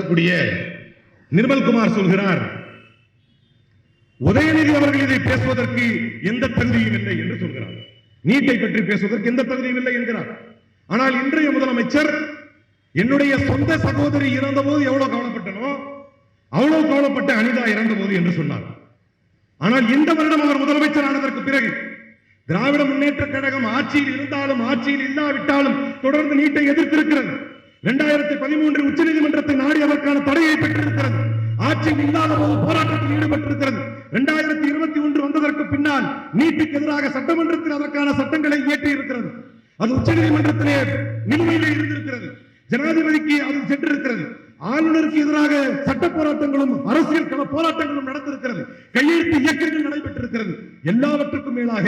இருக்கக்கூடிய நிர்மல்குமார் சொல்கிறார், உதயநிதி அவர்கள் இதை பேசுவதற்கு எந்த தகுதியும் இல்லை என்று சொல்கிறார். நீட்டை பற்றி பேசுவதற்கு எந்த தகுதியும் இல்லை என்கிறார். ஆனால் இன்றைய முதலமைச்சர், என்னுடைய சொந்த சகோதரி இறந்தபோது எவ்வளவு கவலைப்பட்டனோ அவ்வளவு கவலைப்பட்ட அனிதா இறந்தபோது என்று சொன்னார். ஆனால் இந்த வருடம் அவர் முதலமைச்சர் ஆனதற்கு பிறகு திராவிட முன்னேற்ற கழகம் ஆட்சியில் இருந்தாலும் ஆட்சியில் இல்லாவிட்டாலும் தொடர்ந்து நீட்டை எதிர்த்திருக்கிறது. 2013 உச்சநீதிமன்றத்தை நாடி அதற்கான தடையை பெற்றிருக்கிறது. ஆட்சியில் இல்லாத போது போராட்டத்தில் ஈடுபட்டிருக்கிறது. 2021 வந்ததற்கு பின்னால் நீட்டுக்கு எதிராக சட்டமன்றத்தில் அதற்கான சட்டங்களை இயற்றி இருக்கிறது. அது உச்சநீதிமன்றத்திலே நிலுவையில் இருந்திருக்கிறது. ஜனாதிபதிக்கு அது சென்றிருக்கிறது. ஆளுநருக்கு எதிராக சட்ட போராட்டங்களும் அரசியல் கள போராட்டங்களும் நடந்திருக்கிறது. கையெழுத்து இயக்கங்கள் நடைபெற்றிருக்கிறது. எல்லாவற்றுக்கும் மேலாக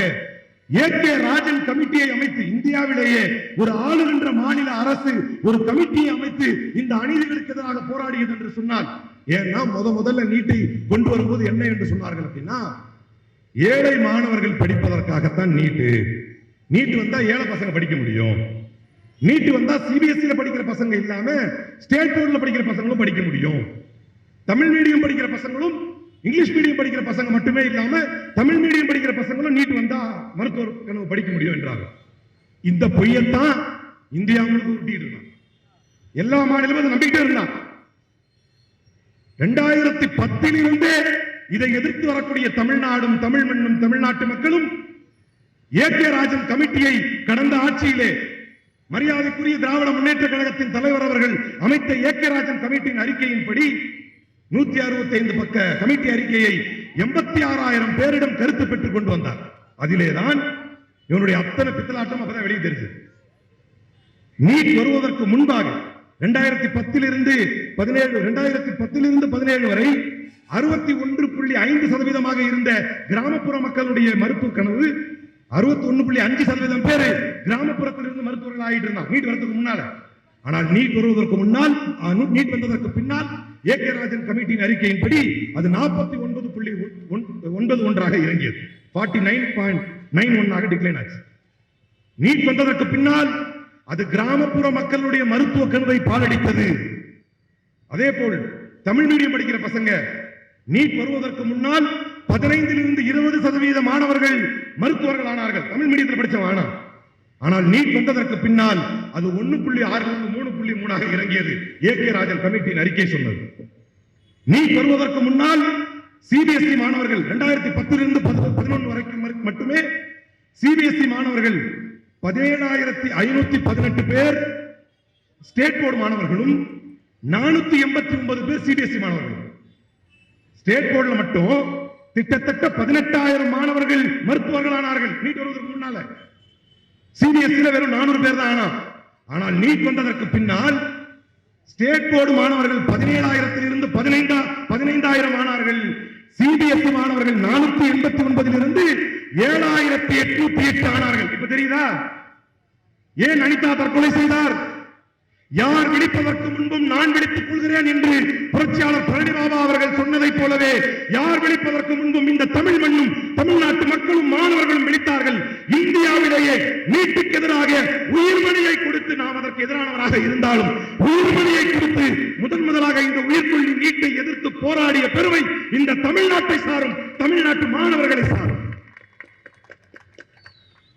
ஏகே ராஜன் கமிட்டியை அமைத்து இந்தியாவிலேயே ஒரு ஆளுகின்ற மாநில அரசு ஒரு கமிட்டியை அமைத்து இந்த அநீதிகளுக்கு எதிராக போராடியது என்று சொன்னால், ஏன்னா முதல்ல நீட்டை கொண்டு வரும்போது என்ன என்று சொன்னார்கள் அப்படின்னா, ஏழை மாணவர்கள் படிப்பதற்காகத்தான் நீட்டு வந்தா ஏழை பசங்க படிக்க முடியும், நீட்டு வந்தா சிபிஎஸ்இ படிக்கிற பசங்க இல்லாம ஸ்டேட் போர்ட்ல படிக்கிற பசங்களும் படிக்க முடியும், தமிழ் மீடியம் படிக்கிற பசங்களும் இங்கிலீஷ் மீடியம் படிக்கிற பசங்க மட்டுமே இல்லாம தமிழ் மீடியம் படிக்கிற பசங்களும் நீட் வந்தா மருத்துவர் கனவு படிக்க முடியும் என்றாங்க. இந்த பொய்யத்தான் இந்தியா முழுக்க ஊட்டிட்டு இருந்தான். எல்லா மாநிலமும் அதை நம்பிக்கிட்டே இருந்தான். 2010 இருந்தே இதை எதிர்த்து வரக்கூடிய தமிழ்நாடும் தமிழ் மண்ணும் தமிழ்நாட்டு மக்களும் ஏகே ராஜன் கமிட்டியை கடந்த ஆட்சியிலே மரியாதைக்குரிய திராவிட முன்னேற்ற கழகத்தின் தலைவர் அவர்கள் அமைத்த ஏகே ராஜன் கமிட்டியின் அறிக்கையின்படி 165 பக்க கமிட்டி அறிக்கையை 86,000 பேரிடம் கருத்து பெற்றுக் கொண்டு வந்தார். அதிலேதான் இவனுடைய அத்தனை பித்தலாட்டம் அப்பதான் வெளியே தெரிஞ்சது. நீட் வருவதற்கு முன்பாக 2010 இருந்து 17 வரை 61.5% இருந்த கிராமப்புற மக்களுடைய மருத்துவ கனவு 61.5% பேர் கிராமப்புறத்திலிருந்து மருத்துவர்கள் ஆகிட்டு இருந்தாங்க நீட் வரதுக்கு முன்னால. ஆனால் நீட் வருவதற்கு முன்னால், நீட் வந்ததற்கு பின்னால் ஏகே ராஜன் கமிட்டியின் அறிக்கையின்படி அது 49.91 இறங்கியது. 49.91 டிக்ளைன் ஆச்சு. நீட் வந்ததற்கு பின்னால் அது கிராமப்புற மக்களுடைய மருத்துவ கனவை பாலடித்தது. அதே போல் தமிழ் மீடியம் படிக்கிற பசங்க நீட் வருவதற்கு முன்னால் 15 to 20% மாணவர்கள் மருத்துவர்கள் ஆனார்கள், தமிழ் மீடியத்தில் படிச்சவங்க. ஆனால் நீட் வந்ததற்கு பின்னால் அது 1.6 3.3 இறங்கியது. ஏகே ராஜன் கமிட்டியின் அறிக்கை சொன்னது. நீட் வருவதற்கு முன்னால் சிபிஎஸ்இ மாணவர்கள் 2010 இருந்து 2011 வரைக்கும் மட்டுமே சிபிஎஸ்இ மாணவர்கள் 17,518 பேர் ஸ்டேட் போர்டு மாணவர்களும் 489 பேர் சிபிஎஸ்இ மாணவர்கள். ஸ்டேட் போர்டுல மட்டும் கிட்டத்தட்ட 18,000 மாணவர்கள் மருத்துவர்கள் ஆனார்கள் நீட் வருவதற்கு முன்னால. சிபிஎஸ்இ வெறும் 400 பேர் தான் ஆனா. ஆனால் நீட் வந்ததற்கு பின்னால் ஸ்டேட் போர்டு மாணவர்கள் 17,000 இருந்து 15,000 ஆனார்கள். சிபிஎஸ்இ மாணவர்கள் 489 இருந்து 7,808 ஆனார்கள். இப்ப தெரியுதா ஏன் அனிதா தற்கொலை செய்தார்? யார் விழிப்பதற்கு முன்பும் நான் விழித்துக் கொள்கிறேன் என்று புரட்சியாளர் பழனிபாபா அவர்கள் சொன்னதை போலவே யார் விழிப்பதற்கு முன்பும் இந்த தமிழ் மண்ணும் தமிழ்நாட்டு மக்களும் மாணவர்களும் விழித்தார்கள். இந்தியாவிலேயே நீட்டுக்கு எதிராக உயிர்மணியை கொடுத்து, நாம் அதற்கு எதிரானவராக இருந்தாலும் உயிர்மணியை கொடுத்து முதலாக இந்த உயிர்கொள்ளி நீட்டை எதிர்த்து போராடிய பெருமை இந்த தமிழ்நாட்டை சாரும், தமிழ்நாட்டு மாணவர்களை சாரும்.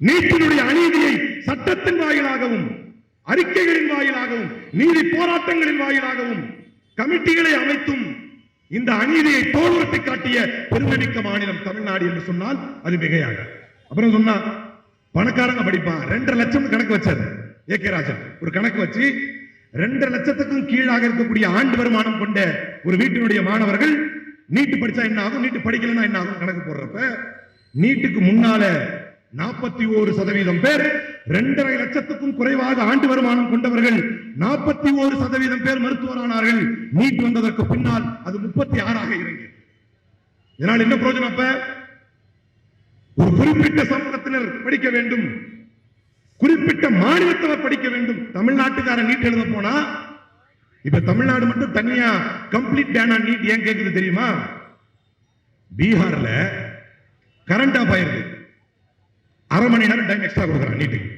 நீட்டினுடைய அநீதியை சட்டத்தின் வாயிலாகவும் அறிக்கைகளின் வாயிலாகவும் நீதி போராட்டங்களின் வாயிலாகவும் கமிட்டிகளை அமைத்தும் இந்த அநீதியை தோல்வத்தை காட்டிய பெருமைமிக்க மாநிலம் தமிழ்நாடு என்று சொன்னால் அது மிகையாக. அப்புறம் சொன்னா பணக்காரங்க படிப்பான் 2.5 லட்சம் கணக்கு வச்சாரு ஏகே ராஜன். ஒரு கணக்கு வச்சு 2.5 லட்சத்துக்கும் கீழாக இருக்கக்கூடிய ஆண்டு வருமானம் கொண்ட ஒரு வீட்டினுடைய மாணவர்கள் நீட்டு படிச்சா என்ன ஆகும், நீட்டு படிக்கலன்னா என்ன ஆகும் கணக்கு போடுறப்ப நீட்டுக்கு முன்னால 41% பேர் 2.5 லட்சத்துக்கும் குறைவாக ஆண்டு வருமானம் கொண்டவர்கள் 41% பேர் மருத்துவரானார்கள். நீட் வந்ததற்கு பின்னால் அது 36 இறங்கியது. இதனால் என்ன பிரயோஜனம்? அப்ப ஒரு குறிப்பிட்ட சமூகத்தினர் படிக்க வேண்டும், குறிப்பிட்ட மாநிலத்தவர் படிக்க வேண்டும். தமிழ்நாட்டுக்காரன் நீட் எழுத போனா இப்ப தமிழ்நாடு மட்டும் தனியா கம்ப்ளீட் பேன் ஆன் நீட் ஏன் கேக்குது தெரியுமா? பீகார்ல கரண்ட் ஆஃப் ஆயிருக்கு, 1/2 மணி நேரம் டைம் எக்ஸ்ட்ரா கொடுக்குறான் நீட்டுக்கு.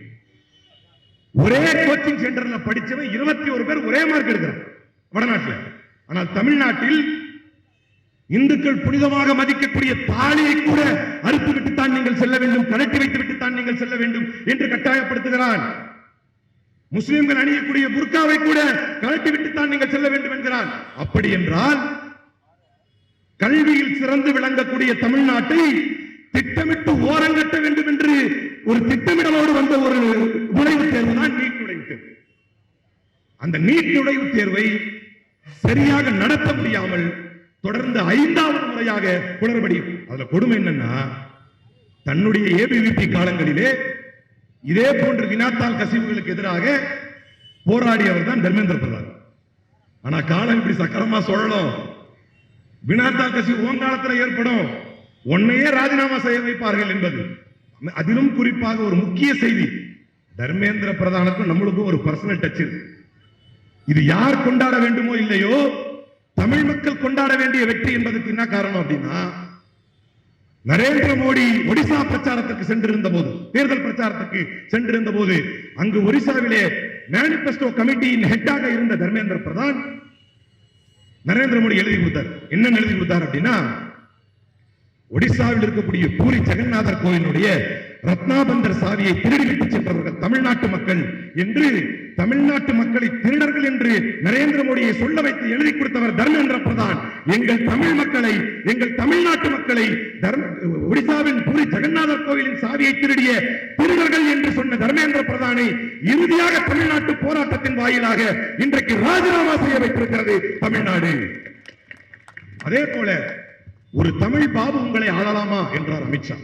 ஒரே கோச்சிங் சென்டர்ல படிச்சவன் 21 பேர் ஒரே மார்க் எடுக்கிறான் வடநாட்டுல. ஆனால் தமிழ்நாட்டில் இந்துக்கள் புனிதமாக மதிக்கக்கூடிய தாலியை கூட அறுத்து விட்டுத்தான் நீங்கள் செல்ல வேண்டும், கலட்டி வைத்து விட்டுத்தான் நீங்கள் செல்ல வேண்டும் என்று கட்டாயப்படுத்துகிறான். முஸ்லிம்கள் அணியக்கூடிய புர்காவை கூட கலட்டி விட்டுத்தான் நீங்கள் செல்ல வேண்டும் என்கிறான். அப்படி என்றால் கல்வியில் சிறந்து விளங்கக்கூடிய தமிழ்நாட்டை திட்டமிட்டு ஓரங்கட்ட வேண்டும் என்று ஒரு திட்டமிடலோடு வந்த ஒரு நுழைவுத் தேர்வு தான் நீட் நுழைவுத் தேர்வு. அந்த நீட் நுழைவுத் தேர்வை சரியாக நடத்த முடியாமல் தொடர்ந்து 5வது முறையாக குளறுபடி. அதுல கொடுமை என்னன்னா, தன்னுடைய ஏபிவிபி காலங்களிலே இதே போன்று வினாத்தாள் கசிவுகளுக்கு எதிராக போராடியவர் தான் தர்மேந்திர பிரதான். ஆனா காலம் இப்படி சக்கரமா சொல்லணும். வினாத்தாள் கசிவு ஓங்காலத்தில் ஏற்படும், உன்னையே ராஜினாமா செய்ய வைப்பார்கள் என்பது. அதிலும் குறிப்பாக ஒரு முக்கிய செய்தி, தர்மேந்திர பிரதானுக்கும் நம்மளுக்கும் ஒரு பர்சனல் டச் இருக்கு. இது யார் கொண்டாட வேண்டுமோ இல்லையோ, தமிழ் மக்கள் கொண்டாட வேண்டிய வெற்றி என்பதற்கு என்ன காரணம் அப்படின்னா, நரேந்திர மோடி ஒடிசா பிரச்சாரத்துக்கு சென்றிருந்த போது, தேர்தல் பிரச்சாரத்துக்கு சென்றிருந்த போது, அங்கு ஒடிசாவிலே மேனிபெஸ்டோ கமிட்டியின் ஹெட்டாக இருந்த தர்மேந்திர பிரதான் நரேந்திர மோடி எழுதி கொடுத்தார். என்ன எழுதி கொடுத்தார் அப்படின்னா, ஒடிசாவில் இருக்கக்கூடிய பூரி ஜெகநாதர் கோயிலுடைய ரத்னாபந்தர் சாவியை திருடிவிட்டு சென்றவர்கள் தமிழ்நாட்டு மக்கள் என்று, தமிழ்நாட்டு மக்களை திருடர்கள் என்று நரேந்திர மோடியை சொல்ல வைத்து எழுதி கொடுத்தவர் தர்மேந்திர பிரதான். எங்கள் தமிழ் மக்களை, எங்கள் தமிழ்நாட்டு மக்களை ஒடிசாவின் பூரி ஜெகநாதர் கோயிலின் சாவியை திருடிய திருடர்கள் என்று சொன்ன தர்மேந்திர பிரதானை இறுதியாக தமிழ்நாட்டு போராட்டத்தின் வாயிலாக இன்றைக்கு ராஜினாமா செய்ய வைத்திருக்கிறது தமிழ்நாடு. அதே போல ஒரு தமிழ் பாபு உங்களை ஆளலாமா என்றார் அமித்ஷா.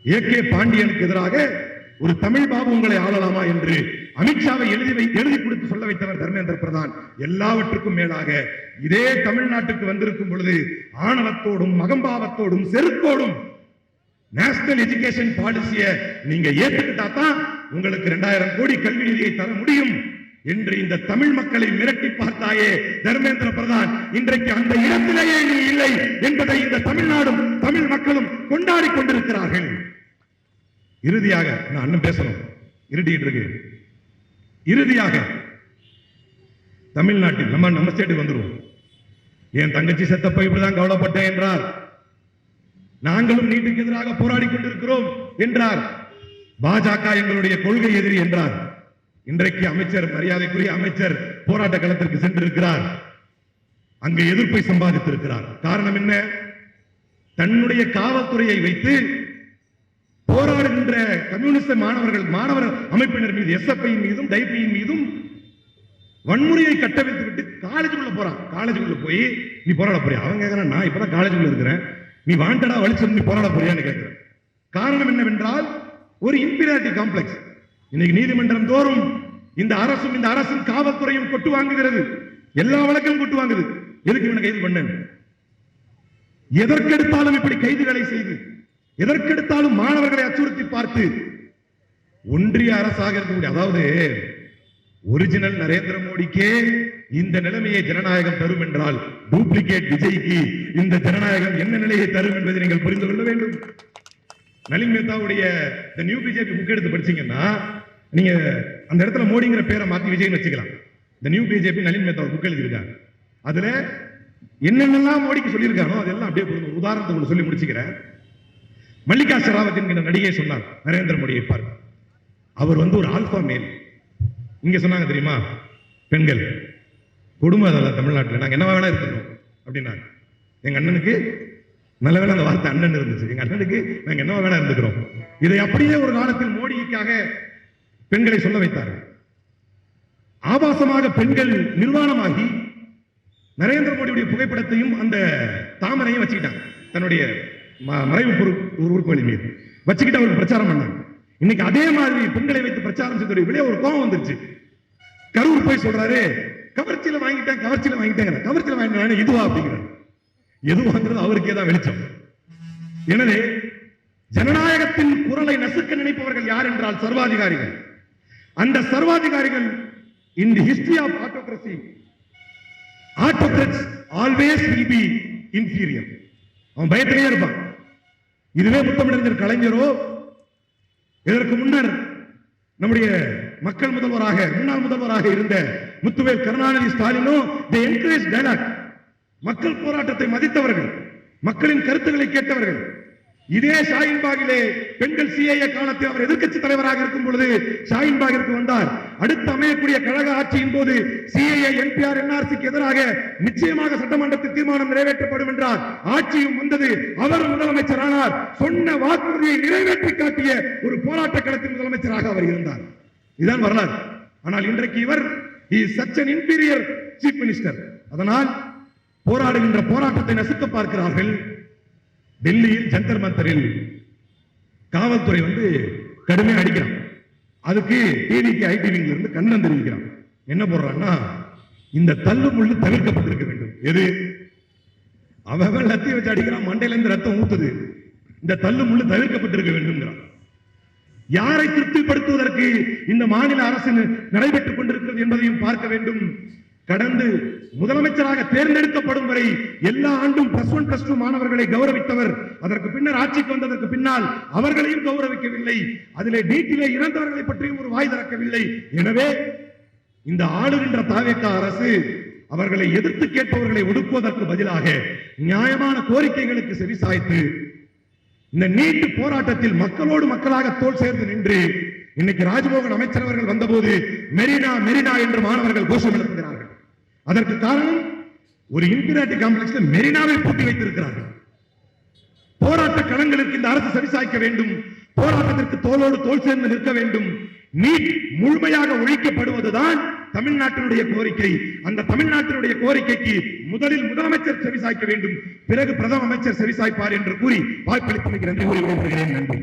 ஏகே பாண்டியனுக்கு எதிராக ஒரு தமிழ் பாபு உங்களை ஆளலாமா என்று அமித்ஷாவை எழுதி கொடுத்து சொல்ல வைத்தவர் தர்மேந்திர பிரதான். எல்லாவற்றுக்கும் மேலாக இதே தமிழ்நாட்டுக்கு வந்திருக்கும் பொழுது ஆணவத்தோடும் மகம்பாவத்தோடும் செருக்கோடும் நேஷனல் எஜுகேஷன் பாலிசியை நீங்க ஏற்றுக்கிட்டா தான் உங்களுக்கு 2000 கோடி கல்வி நிதியை தர முடியும் என்று இந்த தமிழ் மக்களை மிரட்டி பார்த்தாயே தர்மேந்திர பிரதான், இன்றைக்கு அந்த இடத்திலேயே நீ இல்லை என்பதை இந்த தமிழ்நாடும் தமிழ் மக்களும் கொண்டாடி கொண்டிருக்கிறார்கள். இறுதியாக நான் அண்ணன் பேசணும், இருட்டிட்டு இருக்கு. இறுதியாக தமிழ்நாட்டில் நம்ம ஸ்டேட்டுக்கு வந்துருவோம். என் தங்கச்சி செத்தப்ப இப்படிதான் கவலைப்பட்டேன் என்றார். நாங்களும் நீட்டுக்கு எதிராக போராடி கொண்டிருக்கிறோம் என்றார். பாஜக எங்களுடைய கொள்கை எதிரி என்றார். இன்றைக்கு அமைச்சர், மரியாதைக்குரிய அமைச்சர், போராட்ட களத்திற்கு சென்றிருக்கிறார். அங்கு எதிர்ப்பை சம்பாதித்திருக்கிறார். காரணம் என்ன? தன்னுடைய காவல்துறையை வைத்து போராடுகின்ற கம்யூனிஸ்ட் மாணவர் அமைப்பினர் மீது, எஸ்எஃப்ஐ மீதும் டைபியின் மீதும் வன்முறையை கட்டமைத்து விட்டு காலேஜுக்குள்ள போறான். காலேஜுக்குள்ள போய் நீ போராட போறியா? அவங்க கேட்கிறான், நான் இப்பதான் காலேஜுக்குள்ள இருக்கிறேன், நீ வாண்டடா வலிச்சு நீ போராட போறியான்னு கேட்கிறேன். காரணம் என்னவென்றால் ஒரு இன்பீரியாரிட்டி காம்ப்ளெக்ஸ். இன்னைக்கு நீதிமன்றம் தோறும் இந்த அரசும் இந்த அரசின் காவல்துறையும் கொட்டு வாங்குகிறது. எல்லா வழக்கும் கொட்டு வாங்குது. எதுக்கு இவனை கைது பண்ண? எதற்கெடுத்தாலும் இப்படி கைதுகளை செய்து, எதற்கெடுத்தாலும் மாணவர்களை அச்சுறுத்தி பார்த்து ஒன்றிய அரசாக இருக்கக்கூடிய, அதாவது ஒரிஜினல் நரேந்திர மோடிக்கே இந்த நிலைமையை ஜனநாயகம் தரும் என்றால் டூப்ளிகேட் விஜய்க்கு இந்த ஜனநாயகம் என்ன நிலையை தரும் என்பதை நீங்கள் புரிந்து கொள்ள வேண்டும். நளின் மேத்தாவுடைய The New BJP புக் எடுத்து படிச்சீங்கன்னா நீங்க அந்த இடத்துல மோடிங்கிற பேரை மாத்தி விஜய்னு வச்சுக்கலாம். The New BJP Nalin Mehta book எழுதியிருக்காங்க. அதுல என்னென்னலாம் மோடிக்கு சொல்லியிருக்கானோ அதெல்லாம் அப்படியே ஒரு உதாரணத்துக்கு சொல்லி முடிச்சுக்கிறேன். மல்லிகா ஷெராவத் என்கிற நடிகை சொன்னார் நரேந்திர மோடியை பாரு, அவர் ஒரு ஆல்பா மேல். இங்க சொன்னாங்க தெரியுமா, பெண்கள் கொடுமை அதெல்லாம் தமிழ்நாட்டில் நாங்க என்ன வேணா இருக்கணும் அப்படின்னாங்க. எங்க அண்ணனுக்கு நல்ல வேலை அந்த வார்த்தை அண்ணன் இருந்துச்சு. எங்க அண்ணனுக்கு நாங்க என்ன வேணா இருந்துக்கிறோம். இதை அப்படியே ஒரு காலத்தில் மோடிக்காக பெண்களை சொல்ல வைத்தார்கள். ஆபாசமாக பெண்கள் நிர்வாணமாகி நரேந்திர மோடியுடைய புகைப்படத்தையும் அந்த தாமரையும் வச்சுக்கிட்டாங்க. தன்னுடைய மறைவு உறுப்புகளின் மீது வச்சுக்கிட்டு அவருக்கு பிரச்சாரம் பண்ணாங்க. இன்னைக்கு அதே மாதிரி பெண்களை வைத்து பிரச்சாரம் செய்த விளைய ஒரு கோபம் வந்துருச்சு. கரூர் போய் சொல்றாரு, கவர்ச்சியில வாங்கிட்டேன், கவர்ச்சியில வாங்கிட்டேன், கவர்ச்சியில வாங்கிட்டேன் இதுவா அப்படிங்கிறார். எதுவாங்கிறது அவருக்கே தான் வெளிச்சம். எனவே ஜனநாயகத்தின் குரலை நசுக்க நினைப்பவர்கள் யார் என்றால் சர்வாதிகாரிகள். அந்த சர்வாதிகாரிகள் in the history of autocracy, autocrats always will be inferior. அவன் பயத்திலே இருப்பான். இதுவே முத்தமிழறிஞர் கலைஞரோ, இதற்கு முன்னர் நம்முடைய மக்கள் முதல்வராக முன்னாள் முதல்வராக இருந்த Muthuvel Karunanidhi ஸ்டாலினோ they encourage dialogue. மக்கள் போராட்டத்தை மதித்தவர்கள், மக்களின் கருத்துக்களை கேட்டவர்கள். இதே ஷாஹின்பாகிலே பெண்கள் சிஏஏ காலத்தில் அவர் எதிர்க்கட்சி தலைவராக இருக்கும் பொழுது ஷாஹின்பாகிற்கு வந்தார். அடுத்து அமையக்கூடிய கழக ஆட்சியின் போது சிஏஏ என்பிஆர் என்ஆர்சிக்கு எதிராக நிச்சயமாக சட்டமன்றத்தில் தீர்மானம் நிறைவேற்றப்படும் என்றார். ஆட்சியும் வந்தது, அவர் முதலமைச்சர் ஆனார். சொன்ன வாக்குறுதியை நிறைவேற்றி காட்டிய ஒரு போராட்ட களத்தில் முதலமைச்சராக அவர் இருந்தார். இதுதான் வரலாறு. ஆனால் இன்றைக்கு இவர் such an inferior chief minister. அதனால் போராடுகின்ற போராட்டத்தை நசுக்க பார்க்கிறார்கள். டெல்லியில் ஜந்தர் மந்தரில் காவல்துறை கடுமையா அடிக்கிறான். அதுக்கு டிவிக்கு ஐடிவில இருந்து கண்ணன் தெரிவிக்கிறான். என்ன போடுறான்னா, இந்த தள்ளு முள்ளு தவிர்க்கப்பட்டிருக்க வேண்டும். எது? அவன் லத்திய வச்சு அடிக்கிறான், மண்டையில இருந்து ரத்தம் ஊத்துது. இந்த தள்ளு முள்ளு தவிர்க்கப்பட்டிருக்க வேண்டும். யாரை திருப்திப்படுத்துவதற்கு இந்த மாநில அரசு நடைபெற்றுக் கொண்டிருக்கிறது என்பதையும் பார்க்க வேண்டும். கடந்து முதலமைச்சராக தேர்ந்தெடுக்கப்படும் வரை எல்லா ஆண்டும் +1 +2 மாணவர்களை கௌரவித்தவர். அதற்கு பின்னர் ஆட்சிக்கு வந்ததற்கு பின்னால் அவர்களையும் கௌரவிக்கவில்லை. அதிலே நீட்டிலே இறந்தவர்களை பற்றியும் ஒரு வாய் திறக்கவில்லை. எனவே இந்த ஆளுகின்ற தாவேகா அரசு அவர்களை எதிர்த்து கேட்பவர்களை ஒடுக்குவதற்கு பதிலாக நியாயமான கோரிக்கைகளுக்கு செவிசாய்த்து இந்த நீட்டு போராட்டத்தில் மக்களோடு மக்களாக தோள் சேர்ந்து நின்று இன்னைக்கு ராஜ்மோகன் அமைச்சர் அவர்கள் வந்தபோது மெரினா மெரினா என்று மாணவர்கள் கோஷம் எழுப்புகிறார்கள். அதற்கு காரணம், ஒரு இன்ஃபீரியாரிட்டி காம்ப்ளெக்ஸ்ல மெரினாவை பூட்டி வைத்திருக்கிறார்கள். போராட்ட களங்களுக்கு இந்த அரசு செவிசாய்க்க வேண்டும். போராட்டத்திற்கு தோளோடு தோள் சேர்ந்து நிற்க வேண்டும். நீட் முழுமையாக ஒழிக்கப்படுவதுதான் தமிழ்நாட்டினுடைய கோரிக்கை. அந்த தமிழ்நாட்டினுடைய கோரிக்கைக்கு முதலில் முதலமைச்சர் செவிசாய்க்க வேண்டும், பிறகு பிரதம அமைச்சர் செவிசாய்ப்பார் என்று கூறி வாய்ப்பளித்தமைக்கு நன்றி கூறி விடைபெறுகிறேன். நன்றி.